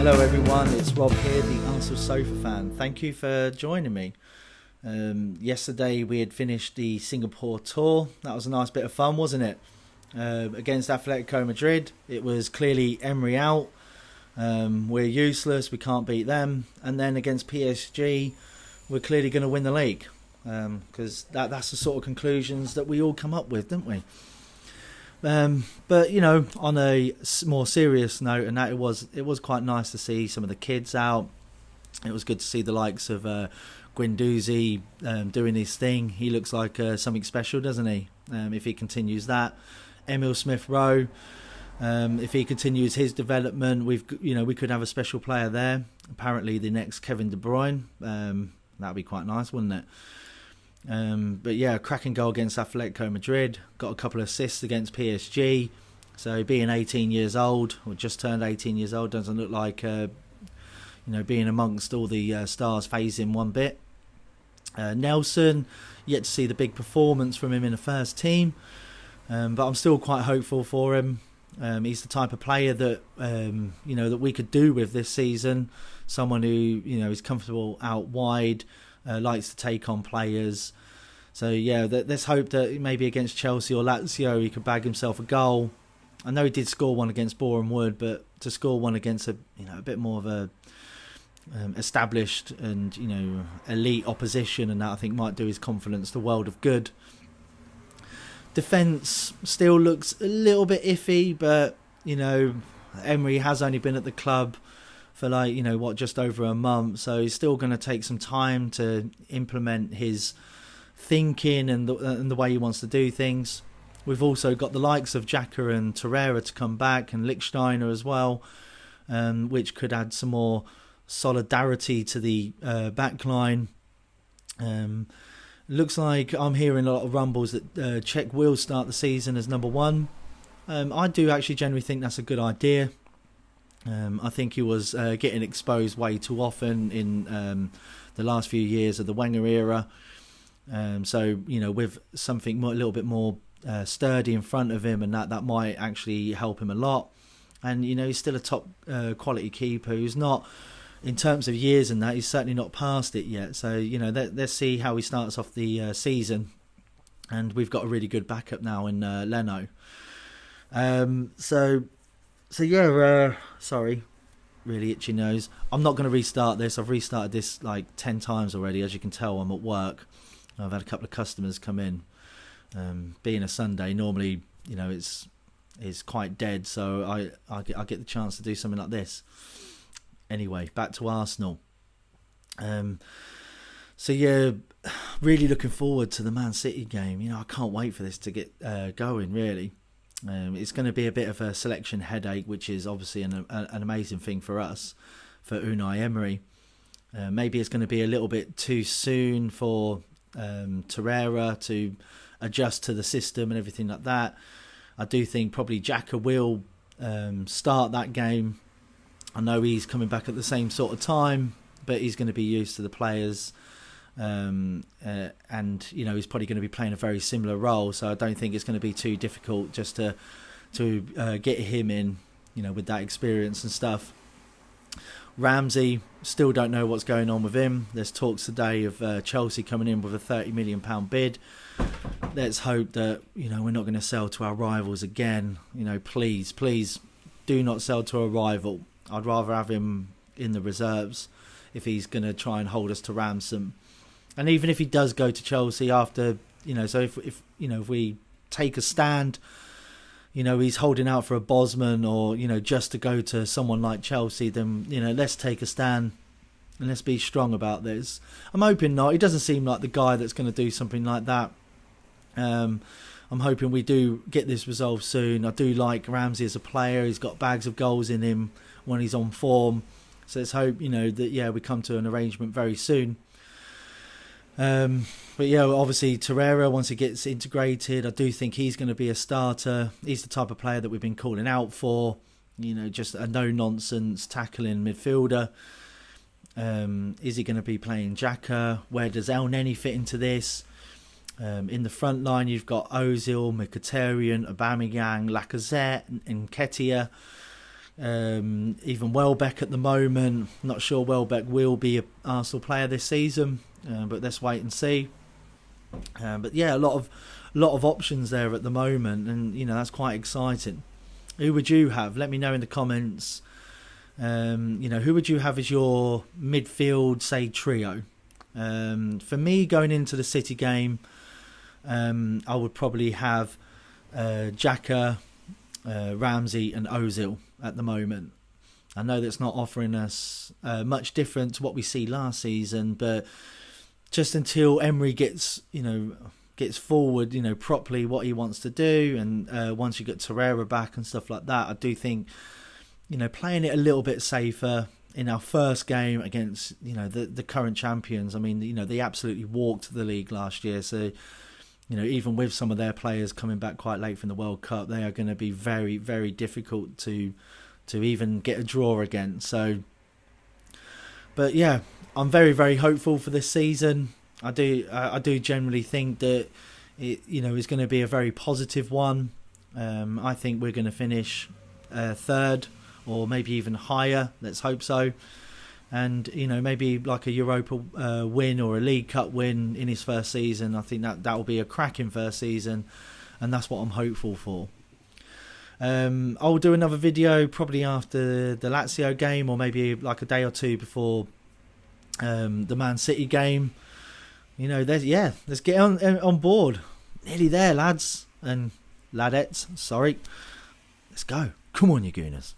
Hello everyone, it's Rob here, the Arsenal Sofa fan. Thank you for joining me. Yesterday we had finished the Singapore tour. That was a nice bit of fun, wasn't it? Against Atletico Madrid, it was clearly Emery out. We're useless, we can't beat them. And then against PSG, we're clearly going to win the league. Because that's the sort of conclusions that we all come up with, don't we? But you know, on a more serious note, and that it was quite nice to see some of the kids out. It was good to see the likes of Guendouzi doing his thing. He looks like something special, doesn't he? If he continues that, Emil Smith-Rowe, if he continues his development, we could have a special player there. Apparently, the next Kevin De Bruyne. That'd be quite nice, wouldn't it? But yeah, cracking goal against Atletico Madrid. Got a couple of assists against PSG. So being 18 years old, or just turned 18 years old, doesn't look like being amongst all the stars phasing one bit. Nelson, yet to see the big performance from him in the first team, but I'm still quite hopeful for him. He's the type of player that that we could do with this season. Someone who is comfortable out wide. Likes to take on players. So yeah, let's hope that maybe against Chelsea or Lazio he could bag himself a goal. I know he did score one against Boreham Wood, but to score one against a bit more of a established and elite opposition, and that I think might do his confidence the world of good. Defence still looks a little bit iffy, but Emery has only been at the club for just over a month, so he's still going to take some time to implement his thinking and the way he wants to do things. We've also got the likes of Xhaka and Torreira to come back, and Lichtsteiner as well, which could add some more solidarity to the back line. Looks like I'm hearing a lot of rumbles that Cech will start the season as number one. I do actually generally think that's a good idea. I think he was getting exposed way too often in the last few years of the Wenger era. So with something a little bit more sturdy in front of him, and that might actually help him a lot. And he's still a top quality keeper who's not, in terms of years and that, he's certainly not past it yet. So let's see how he starts off the season. And we've got a really good backup now in Leno. So yeah, sorry, really itchy nose. I'm not going to restart this. I've restarted this like 10 times already. As you can tell, I'm at work. I've had a couple of customers come in. Being a Sunday, normally, it's quite dead. So I get the chance to do something like this. Anyway, back to Arsenal. So yeah, really looking forward to the Man City game. I can't wait for this to get going, really. It's going to be a bit of a selection headache, which is obviously an amazing thing for us, for Unai Emery. Maybe it's going to be a little bit too soon for Torreira to adjust to the system and everything like that. I do think probably Xhaka will start that game. I know he's coming back at the same sort of time, but he's going to be used to the players. And he's probably going to be playing a very similar role, so I don't think it's going to be too difficult just to get him in, with that experience and stuff. Ramsey, still don't know what's going on with him. There's talks today of Chelsea coming in with a £30 million bid. Let's hope that we're not going to sell to our rivals again. Please do not sell to a rival. I'd rather have him in the reserves if he's going to try and hold us to ransom. And even if he does go to Chelsea after, so if we take a stand, he's holding out for a Bosman or, just to go to someone like Chelsea, then, let's take a stand and let's be strong about this. I'm hoping not. He doesn't seem like the guy that's going to do something like that. I'm hoping we do get this resolved soon. I do like Ramsey as a player. He's got bags of goals in him when he's on form. So let's hope, that, we come to an arrangement very soon. But yeah, obviously Torreira, once he gets integrated, I do think he's going to be a starter. He's the type of player that we've been calling out for, just a no-nonsense tackling midfielder. Is he going to be playing Xhaka? Where does El Neni fit into this? In the front line, you've got Ozil, Mkhitaryan, Aubameyang, Lacazette, and Nketiah. Even Welbeck at the moment. Not sure Welbeck will be an Arsenal player this season, but let's wait and see. But yeah, a lot of options there at the moment, and that's quite exciting. Who would you have? Let me know in the comments. Who would you have as your midfield, say, trio? For me, going into the City game, I would probably have Xhaka, Ramsey and Ozil at the moment. I know that's not offering us much different to what we see last season, but just until Emery gets forward, properly what he wants to do, and once you get Torreira back and stuff like that, I do think, playing it a little bit safer in our first game against, the current champions. I mean, they absolutely walked the league last year, so even with some of their players coming back quite late from the World Cup, they are going to be very, very difficult to even get a draw against. So, but yeah, I'm very, very hopeful for this season. I do generally think that it is going to be a very positive one. I think we're going to finish third or maybe even higher. Let's hope so. And maybe like a Europa win or a League Cup win in his first season. I think that will be a cracking first season, and that's what I'm hopeful for. I'll do another video probably after the Lazio game, or maybe like a day or two before the Man City game. Let's get on board. Nearly there, lads and ladettes. Sorry, let's go. Come on, you Gooners.